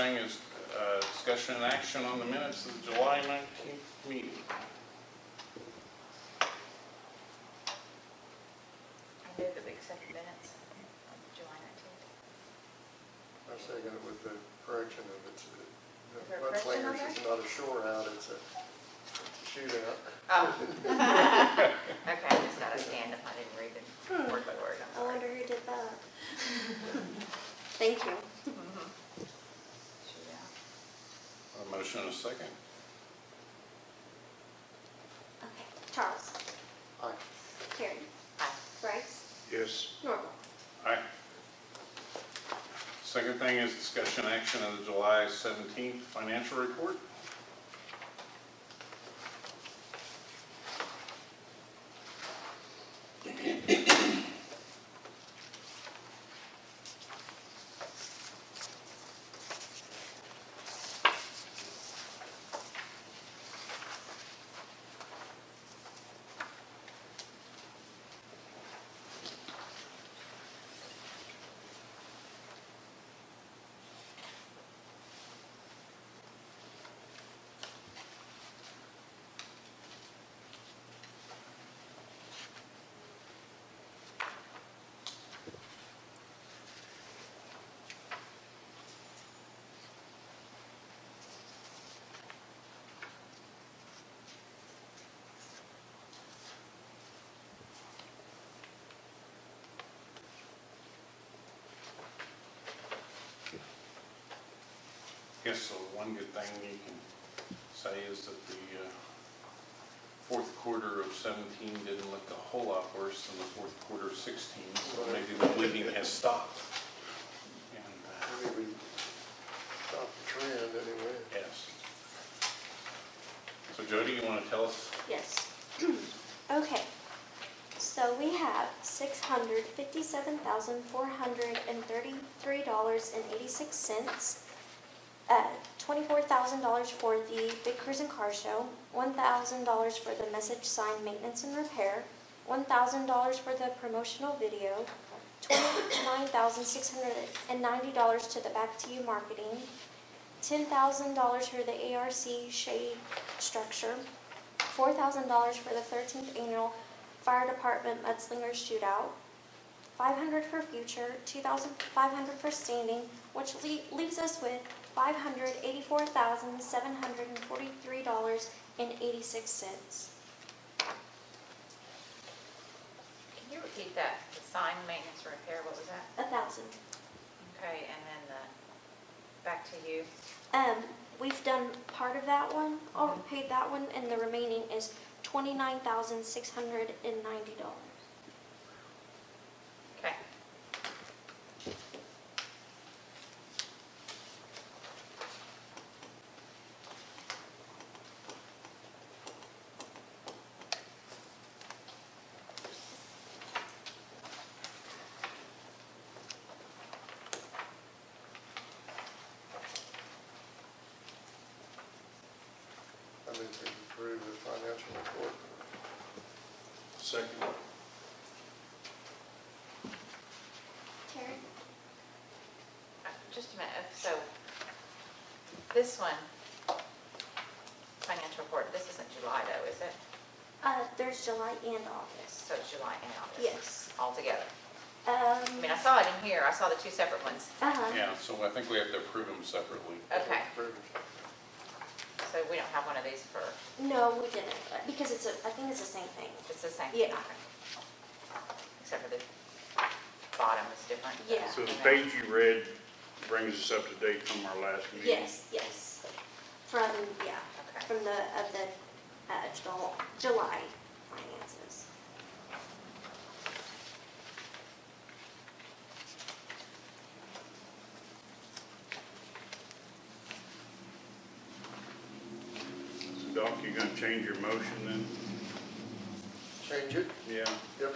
thing is discussion and action on the minutes of the July 19th meeting. I move that we accept the minutes of July 19th. I second it with the correction of it's there a correction on mudslingers is not a shore out, it's a shootout. Oh. Okay, I just got a stand up. I didn't read it word by word. I wonder who did that. Thank you. A motion and a second. Okay, Charles. Aye. Terry. Aye. Bryce. Yes. Normal. Aye. Second thing is discussion action of the July 17th financial report. I guess the one good thing you can say is that the fourth quarter of 17 didn't look a whole lot worse than the fourth quarter of 16, so maybe the bleeding has stopped. And, Maybe we stopped the trend anyway. yes. So Jody, you want to tell us? Yes. Okay. So we have $657,433.86. $24,000 for the Big Cruisin' Car Show, $1,000 for the message sign maintenance and repair, $1,000 for the promotional video, $29,690 to the Back to You marketing, $10,000 for the ARC shade structure, $4,000 for the 13th annual Fire Department Mudslingers Shootout, $500 for future, $2,500 for standing, which leaves us with $584,743.86. Can you repeat that? The sign maintenance and repair, what was that? $1,000. Okay, and then the back to you. We've done part of that one, already paid that one, and the remaining is $29,690. Okay. I move to approve the financial report. Second. Terry? Just a minute. So this one, financial report, this isn't July though, is it? There's July and August. So it's July and August? Yes. All together? I mean, I saw it in here. I saw the two separate ones. Yeah, so I think we have to approve them separately. Okay. Approved. So we don't have one of these for, No, we didn't, because I think it's the same thing. it's the same? Yeah. Okay. Except for the bottom is different. Yeah. So the page you read brings us up to date from our last meeting? Yes, yes. From, yeah, Okay. from the July finances. So Doc, you gonna change your motion then? Change it? Yeah. Yep.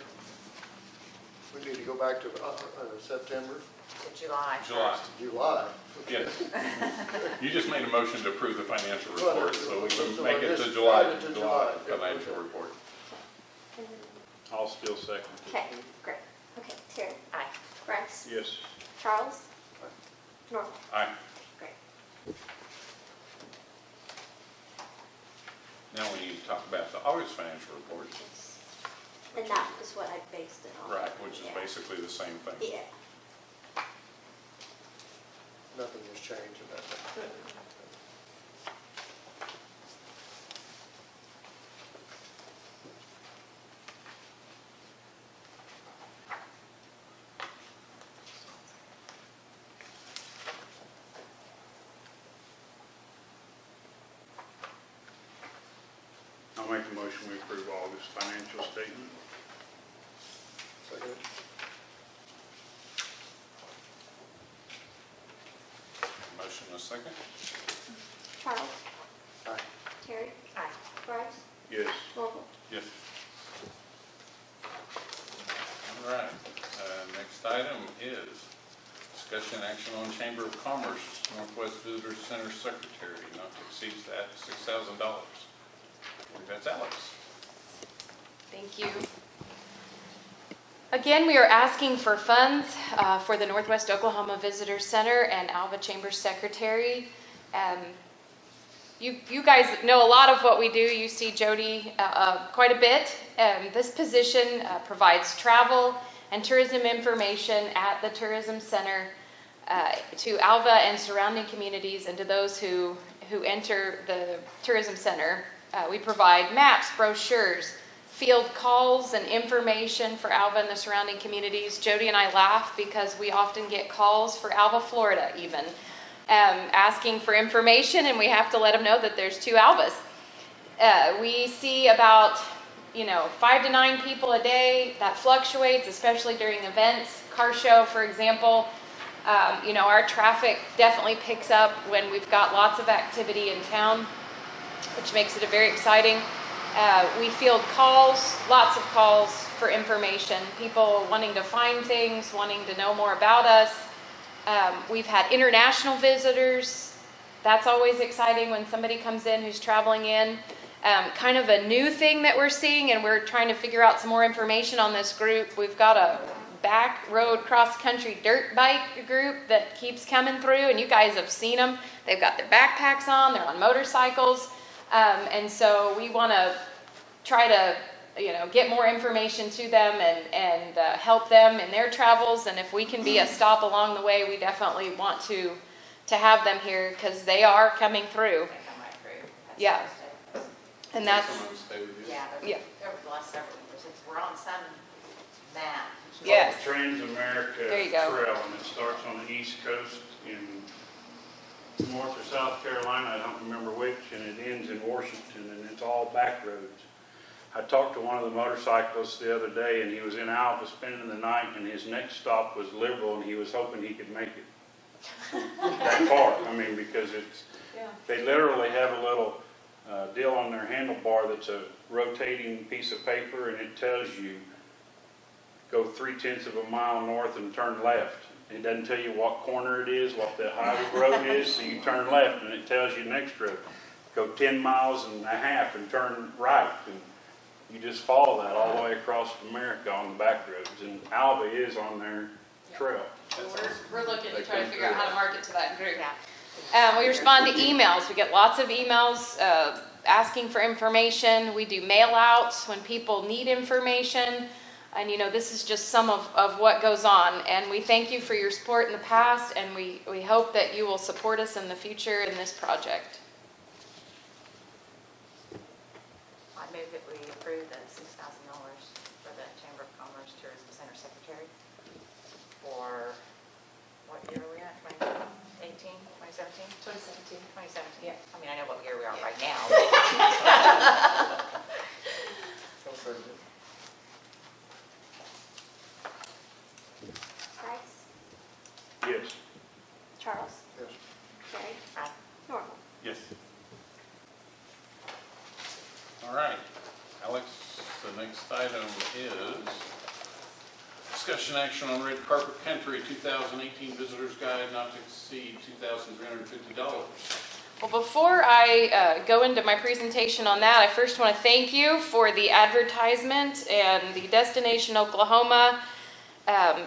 We need to go back to September, To July. July. July. Yes. You just made a motion to approve the financial report, so we can So make I it to just July add it to July. Yep, financial okay. report. And then- I'll still second. Okay, great. Okay, Terry, Aye. Bryce, Yes. Charles, Aye. Normal. Aye. Great. August financial report. And that is what I based it on. Right, which is Yeah. basically the same thing. Yeah. Nothing has changed in that. I'll make a motion, we approve August financial statement. Second. Motion and a second. Charles? Aye. Terry? Aye. Bryce? Yes. Norval? Yes. All right, next item is discussion action on Chamber of Commerce Northwest Visitor Center Secretary, not to exceed that $6,000. I believe that's Alex. Thank you. Again, we are asking for funds for the Northwest Oklahoma Visitor Center and Alva Chamber Secretary. You guys know a lot of what we do. You see Jody quite a bit. This position provides travel and tourism information at the Tourism Center to Alva and surrounding communities and to those who enter the Tourism Center. We provide maps, brochures, field calls and information for Alva and the surrounding communities. Jody and I laugh because we often get calls for Alva, Florida even, asking for information, and we have to let them know that there's 2 Alvas. We see about 5 to 9 people a day. That fluctuates, especially during events. Car show, for example. Our traffic definitely picks up when we've got lots of activity in town, which makes it a very exciting. We field calls, lots of calls for information, people wanting to find things, wanting to know more about us. We've had international visitors. That's always exciting when somebody comes in who's traveling in. Kind of a new thing that we're seeing, and we're trying to figure out some more information on this group. We've got a back road cross-country dirt bike group that keeps coming through, and you guys have seen them. They've got their backpacks on, they're on motorcycles. And so we want to try to, get more information to them and help them in their travels. And if we can be a stop along the way, we definitely want to have them here because they are coming through. They come right through. That's Yeah. Thursday. And that's, Someone stay with you? Yeah, Yeah. over the last several years, we're on some map. Yes. Trans-America There you go. Trail, and it starts on the East Coast in North or South Carolina, I don't remember which, and it ends in Washington, and it's all back roads. I talked to one of the motorcyclists the other day, and he was in Alva spending the night, and his next stop was Liberal, and he was hoping he could make it that far. Because they literally have a little deal on their handlebar that's a rotating piece of paper, and it tells you, go 3/10 of a mile north and turn left. It doesn't tell you what corner it is, what the highway road is, so you turn left, and it tells you next road. Go 10 miles and a half and turn right, and you just follow that all the way across America on the back roads, and Alva is on their trail. we're looking to try to figure out how to market to that group. Yeah. We respond to emails. We get lots of emails asking for information. We do mail outs when people need information. And this is just some of what goes on. And we thank you for your support in the past, and we hope that you will support us in the future in this project. I move that we approve the $6,000 for the Chamber of Commerce Tourism Center Secretary for, what year are we at, 2018, 2017? 2017. 2017. Yeah. I know what year we are right now. So second. Bryce? Yes. Charles? Yes. Terry? Aye. Norval? Yes. All right, Alex, the next item is discussion action on Red Carpet Country 2018 Visitor's Guide not to exceed $2,350. Well, before I go into my presentation on that, I first want to thank you for the advertisement and the Destination Oklahoma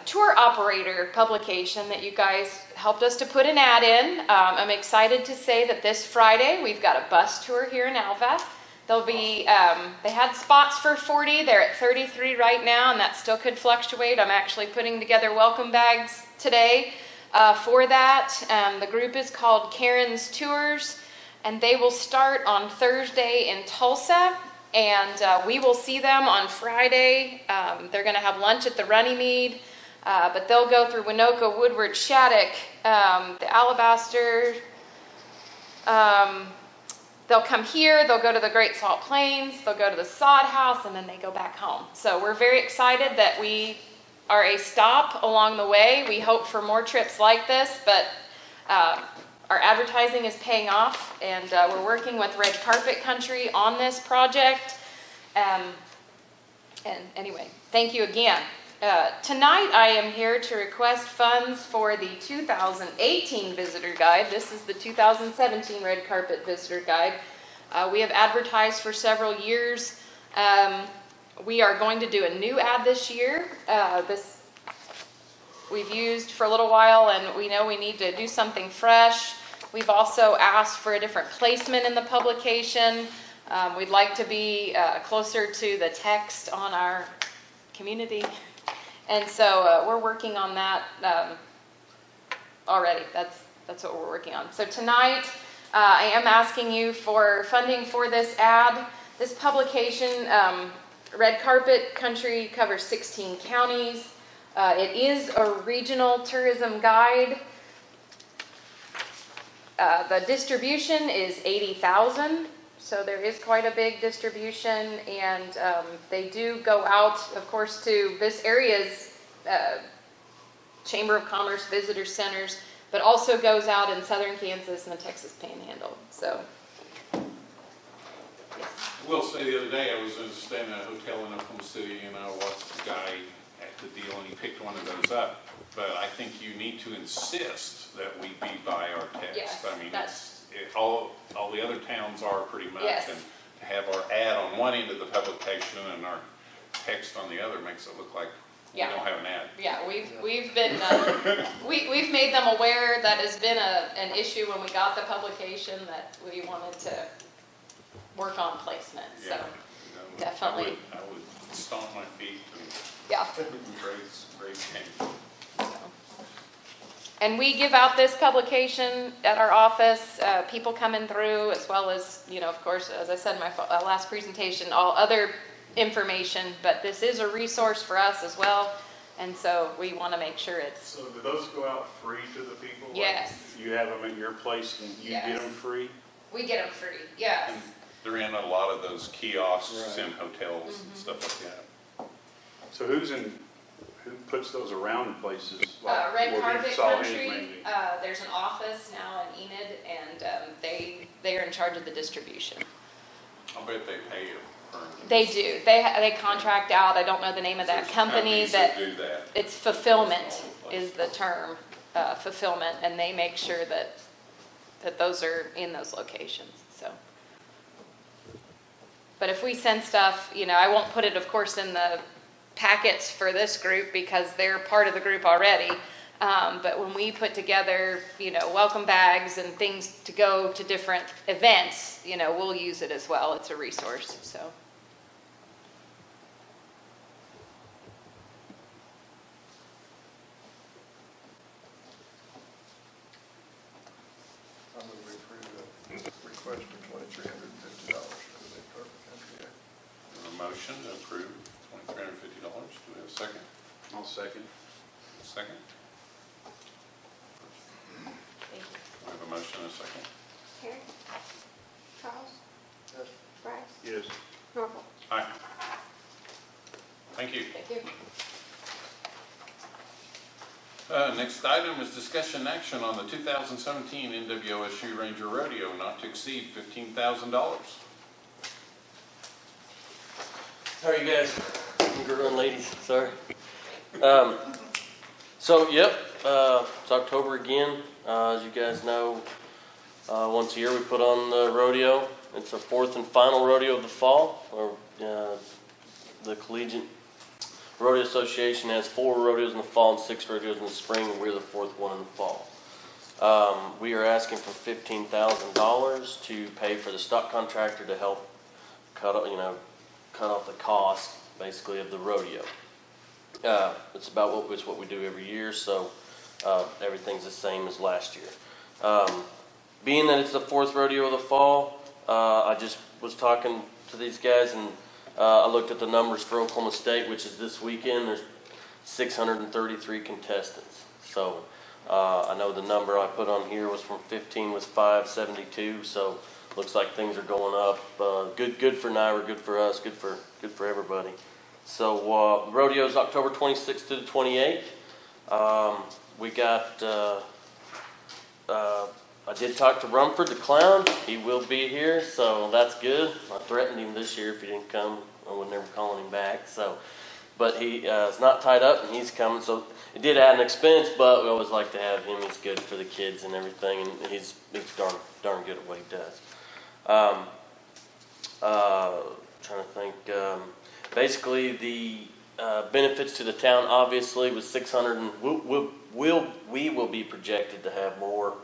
tour operator publication that you guys helped us to put an ad in. I'm excited to say that this Friday we've got a bus tour here in Alva There'll be, they had spots for 40. They're at 33 right now, and that still could fluctuate. I'm actually putting together welcome bags today for that. The group is called Karen's Tours, and they will start on Thursday in Tulsa, and we will see them on Friday. They're going to have lunch at the Runnymede, but they'll go through Winoka, Woodward, Shattuck, the Alabaster. They'll come here, they'll go to the Great Salt Plains, they'll go to the Sod House, and then they go back home. So we're very excited that we are a stop along the way. We hope for more trips like this, but our advertising is paying off, and we're working with Red Carpet Country on this project. And anyway, thank you again. Tonight I am here to request funds for the 2018 Visitor Guide. This is the 2017 Red Carpet Visitor Guide. We have advertised for several years. We are going to do a new ad this year. This we've used for a little while, and we know we need to do something fresh. We've also asked for a different placement in the publication. We'd like to be closer to the text on our community. And so we're working on that already. That's what we're working on. So tonight, I am asking you for funding for this ad. This publication, Red Carpet Country, covers 16 counties. It is a regional tourism guide. The distribution is 80,000. So there is quite a big distribution, and they do go out, of course, to this area's Chamber of Commerce visitor centers, but also goes out in southern Kansas and the Texas Panhandle. So, yes. I will say the other day I was staying in a hotel in Oklahoma City, and I watched the guy at the deal, and he picked one of those up. But I think you need to insist that we be by our text. Yes, I mean, all the other towns are pretty much, Yes. and to have our ad on one end of the publication and our text on the other makes it look like we don't have an ad. Yeah, we've been we've made them aware that has been an issue when we got the publication, that we wanted to work on placement. So definitely, I would stomp my feet and yeah. raise cane. And we give out this publication at our office, people coming through, as well as, of course, as I said in my last presentation, all other information, but this is a resource for us as well, and so we want to make sure it's... So do those go out free to the people? Yes. Like you have them at your place and you Yes. get them free? We get them free, yes. And they're in a lot of those kiosks Right. in hotels and stuff like that. So who puts those around places? Like Red where we Carpet saw his Country, mainly? there's an office now in Enid, and they are in charge of the distribution. I'll bet they pay you for They do. They contract out. I don't know the name of that There's company. companies that do that. It's fulfillment is the term, fulfillment, and they make sure that those are in those locations. So, but if we send stuff, I won't put it, of course, in the packets for this group because they're part of the group already. But when we put together, welcome bags and things to go to different events, we'll use it as well. It's a resource. So. I'm going to approve the request for $2,350 for the Red Carpet Country Act. A motion to approve $2,350. Do we have a second? I'll second. Second? Thank you. We have a motion and a second. Harry? Charles? Yes. Bryce? Yes. Norval? Aye. Thank you. Thank you. Next item is discussion action on the 2017 NWOSU Ranger Rodeo not to exceed $15,000. How are you guys? Girl and ladies, sorry. It's October again. As you guys know, once a year we put on the rodeo. It's the fourth and final rodeo of the fall. The Collegiate Rodeo Association has 4 rodeos in the fall and 6 rodeos in the spring, and we're the 4th one in the fall. We are asking for $15,000 to pay for the stock contractor to help cut off the cost basically of the rodeo. It's about what we do every year, so everything's the same as last year. Being that it's the 4th rodeo of the fall, I just was talking to these guys, and I looked at the numbers for Oklahoma State, which is this weekend. There's 633 contestants. So I know the number I put on here was from 15 was 572. So looks like things are going up. Good for Naira, good for us, good for everybody. So the rodeo is October 26th to the 28th. We got. I did talk to Rumford the Clown. He will be here, so that's good. I threatened him this year if he didn't come, I would never calling him back. So, but he is not tied up, and he's coming. So it did add an expense, but we always like to have him. He's good for the kids and everything, and he's darn good at what he does. Trying to think. Basically, the benefits to the town obviously was 600, and we will be projected to have more.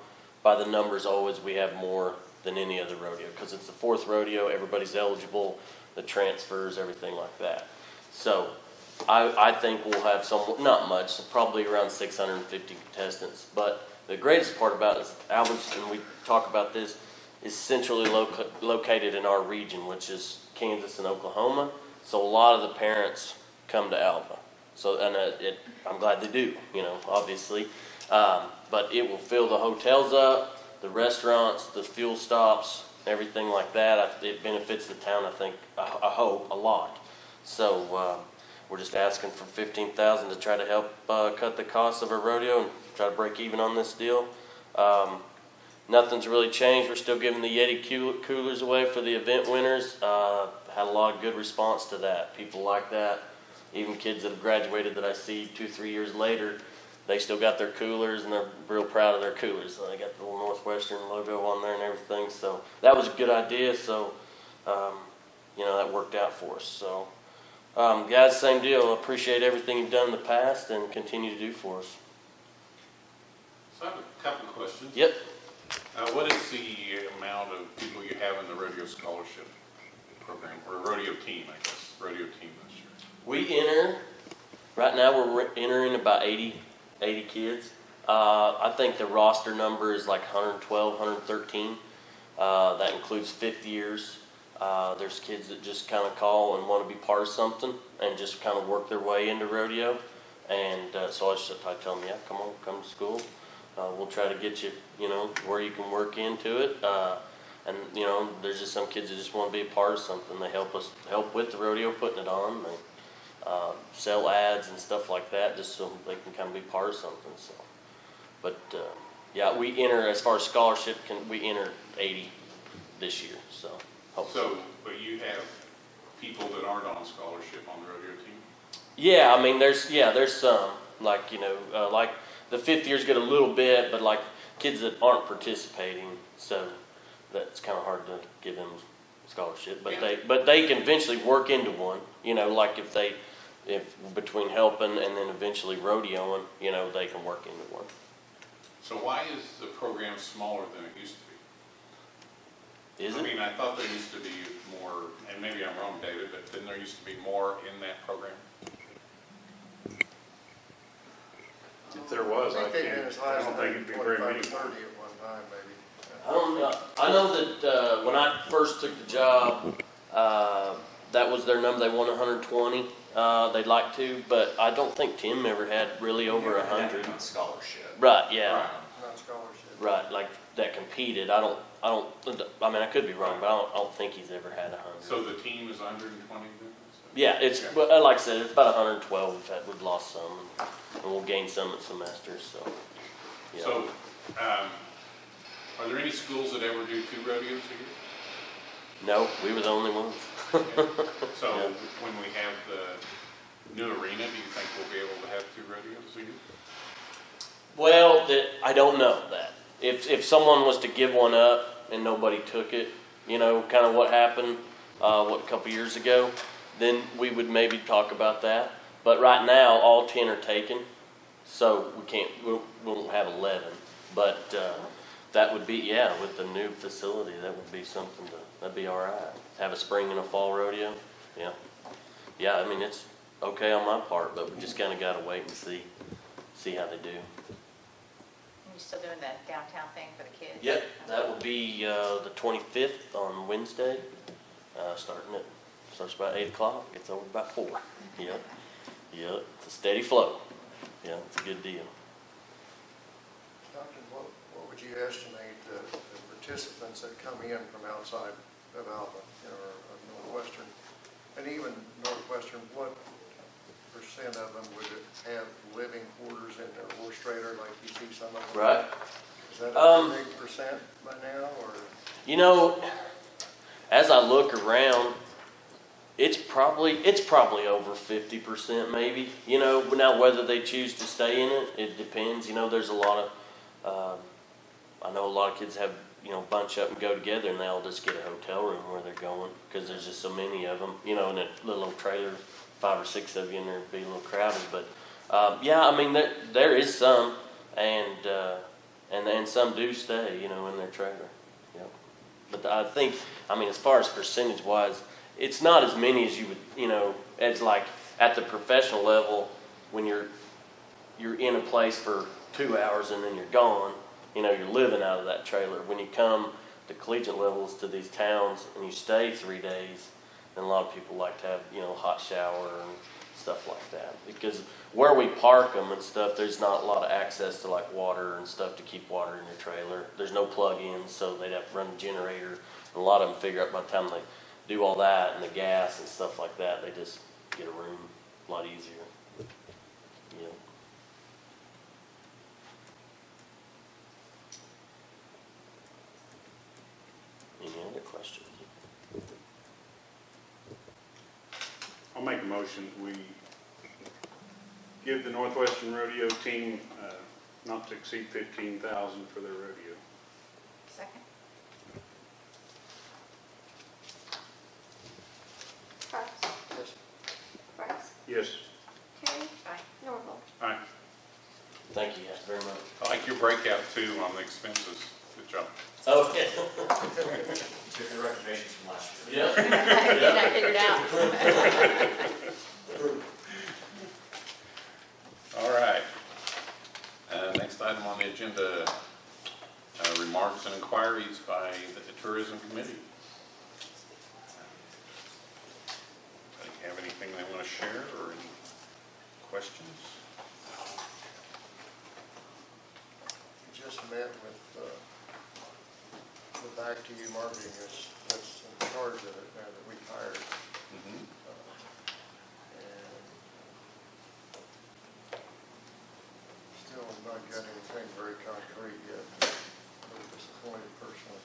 By the numbers, always we have more than any other rodeo because it's the 4th rodeo. Everybody's eligible, the transfers, everything like that. So I think we'll have not much, probably around 650 contestants. But the greatest part about it is Alva's, and we talk about this, is centrally located in our region, which is Kansas and Oklahoma. So a lot of the parents come to Alva. So and I'm glad they do, obviously. But it will fill the hotels up, the restaurants, the fuel stops, everything like that. It benefits the town, I think, I hope, a lot. So we're just asking for $15,000 to try to help cut the cost of our rodeo and try to break even on this deal. Nothing's really changed. We're still giving the Yeti coolers away for the event winners. Had a lot of good response to that. People like that. Even kids that have graduated that I see 2-3 years later, they still got their coolers, and they're real proud of their coolers. So they got the little Northwestern logo on there and everything. So that was a good idea. So, that worked out for us. So, guys, same deal. Appreciate everything you've done in the past and continue to do for us. So I have a couple of questions. Yep. What is the amount of people you have in the rodeo scholarship program, or rodeo team, I guess, rodeo team this year? We enter, right now we're entering about 80 kids. I think the roster number is like 112, 113. That includes 5th years. There's kids that just kind of call and want to be part of something and just kind of work their way into rodeo. And so I tell them, yeah, come to school. We'll try to get you, where you can work into it. And, there's just some kids that just want to be a part of something. They help with the rodeo, putting it on. They sell ads and stuff like that just so they can kind of be part of something. So, but yeah, we enter, as far as scholarship, we enter 80 this year. So, hopefully. So, but you have people that aren't on scholarship on the rodeo team? Yeah, I mean, there's some, like, like the 5th years get a little bit, but like kids that aren't participating, so that's kind of hard to give them scholarship. But yeah. they can eventually work into one, like if between helping and then eventually rodeoing, they can work into one. So why is the program smaller than it used to be? Is it? I mean, I thought there used to be more, and maybe I'm wrong, David, but didn't there used to be more in that program? If there was, I I think don't think it'd be very 25 many. to 30 at one time, maybe. I don't know. I know that when I first took the job, that was their number. They won 120. They'd like to, but I don't think Tim ever had really over 100. On scholarship. Right. Yeah. Right. Not scholarship. Right. Like that competed. I mean, I could be wrong, but I don't think he's ever had 100. So the team is 120 then? So, Yeah, it's okay. well, like I said, it's about 112. We've lost some, and we'll gain some at semesters. So, yeah. So, are there any schools that ever do 2 rodeos a year? No, we were the only ones. So Yeah. when we have the new arena, do you think we'll be able to have 2 rodeos a year? Well, I don't know that. If someone was to give one up and nobody took it, kind of what happened, a couple years ago, then we would maybe talk about that. But right now, all 10 are taken, so we won't have 11. But That would be, yeah, with the new facility, that would be something that'd be all right. Have a spring and a fall rodeo, yeah. Yeah, I mean, it's okay on my part, but we just kinda gotta wait and see how they do. You still doing the downtown thing for the kids? Yep, that will be, the 25th on Wednesday, starts about 8 o'clock, gets over about 4. Yep, it's a steady flow. Yeah, it's a good deal. Doctor, what would you estimate the participants that come in from outside of Alva, or of Northwestern, and even Northwestern, what percent of them would have living quarters in their horse trailer like you see some of them? Right. Is that a big percent by now, or? You know, as I look around, it's probably over 50% maybe. You know, now whether they choose to stay in it, it depends. You know, there's a lot of, I know a lot of kids have, you know, bunch up and go together and they all just get a hotel room where they're going because there's just so many of them, you know, in a little old trailer, 5 or 6 of you in there would be a little crowded. But, yeah, I mean, there is some and some do stay, you know, in their trailer. Yep. But I think, I mean, as far as percentage wise, it's not as many as you would, you know, as like at the professional level when you're in a place for 2 hours and then you're gone, you know, you're living out of that trailer. When you come to collegiate levels to these towns and you stay 3 days, then a lot of people like to have, you know, hot shower and stuff like that. Because where we park them and stuff, there's not a lot of access to like water and stuff to keep water in your trailer. There's no plug-ins, so they'd have to run a generator. And a lot of them figure out by the time they do all that and the gas and stuff like that, they just get a room a lot easier. Yeah. Any other questions? I'll make a motion, we give the Northwestern Rodeo team not to exceed $15,000 for their rodeo. Second? Parks, Yes. Bryce, Yes. Terry, Aye. Norval. All right. Thank you guys very much. I like your breakout too on the expenses. Good job. Okay. Different recommendations from last year. Yeah. Getting that figured out. All right. Next item on the agenda, remarks and inquiries by the Tourism Committee. Do you have anything they want to share or any questions? Just met with the Back to You marketing that's in charge of it now that we've hired. Mm-hmm. And still have not got anything very concrete yet. I'm a little disappointed personally.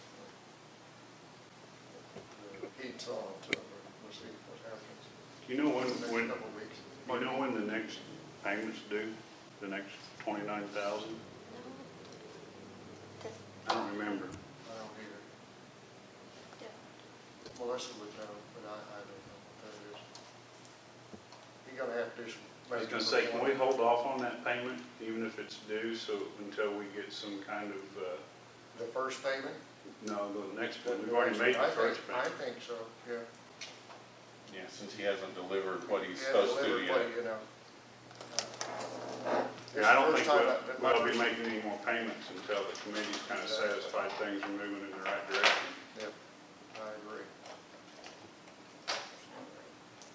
The heat's on, so we'll see what happens. Do you know in the when next couple of weeks. do you know when the next payment's due? The next $29,000? I don't remember. I don't either. Melissa would know, but I don't know what that is. You're gonna have to do some. I was gonna say, can we hold off on that payment, even if it's due, so until we get some kind of, The first payment? no, the next one, we've already made the first I payment. think so, yeah. Yeah, since he hasn't delivered what he's Yeah, supposed to delivered yet. what, you know. Yeah, I don't It's think the first time we'll be making any more payments until the committee's kind of satisfied things are moving in the right direction. Yep, I agree.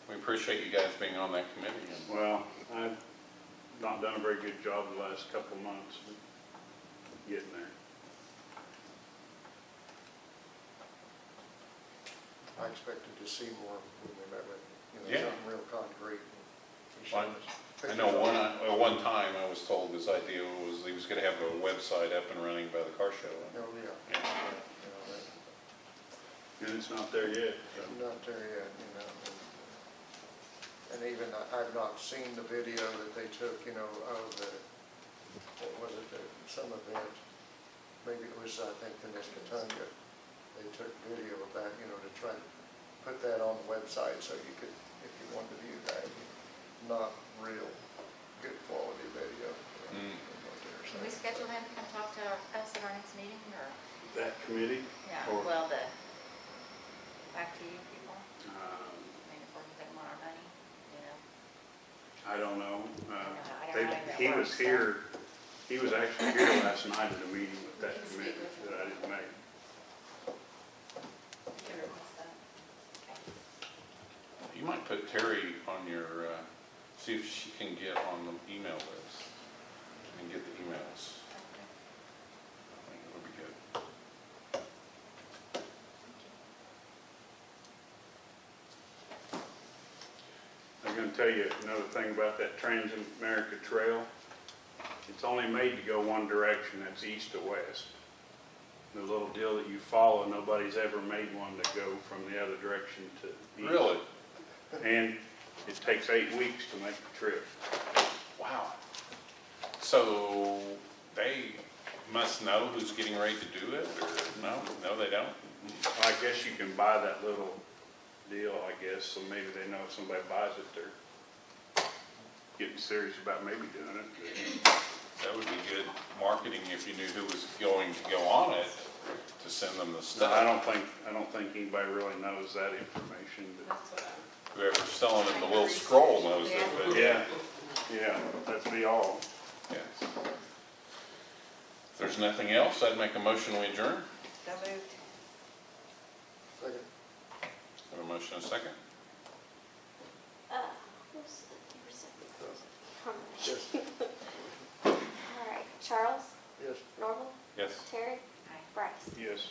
We appreciate you guys being on that committee. And Well, I've not done a very good job the last couple of months, but getting there. I expected to see more when we met with, Yeah. something real concrete. And he Well, showed us I know pictures of it. one time I was told his idea was he was going to have a website up and running by the car show. Oh, yeah. Yeah. And it's not there yet, so. Not there yet, And even, I've not seen the video that they took, of the, what was it, some event, maybe it was, I think, the Nescatunga. They took video of that, to try to put that on the website so you could, if you wanted to view that, not real good quality video. Mm. What they're Can we schedule him to come talk to us at our next meeting, or? That committee? Yeah, Or- well, the back to you people, Um, I mean, if they want our money, you know. I don't know. I don't know how that He was works, here, he was actually here last night at a meeting with that You can speak committee with him. that I didn't make. You can request that. Okay. You might put Terry on your, see if she can get on the email list and get the emails. I think it'll be good. I'm gonna tell you another thing about that Trans-America Trail. It's only made to go one direction, that's east to west. The little deal that you follow, nobody's ever made one to go from the other direction to east. Really? And it takes 8 weeks to make the trip. Wow. So they must know who's getting ready to do it, or no? No, they don't? I guess you can buy that little deal, I guess, so maybe they know if somebody buys it, they're getting serious about maybe doing it. That would be good marketing if you knew who was going to go on it, to send them the But stuff. I don't think anybody really knows that information, but That's what I. Whoever's selling them the little scroll knows it, but. yeah, that'd be all. Yes. If there's nothing else, I'd make a motion we adjourn. So moved. Second. Have a motion and a second? Who's the Yes. All right, Charles, Yes. Norval, Yes. Terry, Aye. Bryce. Yes.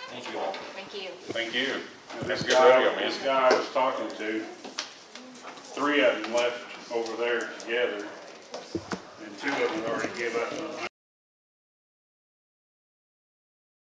Thank you all. Thank you. Thank you. Now, That's This a good radio, man. this guy I was talking to, 3 of them left over there together, and 2 of them had already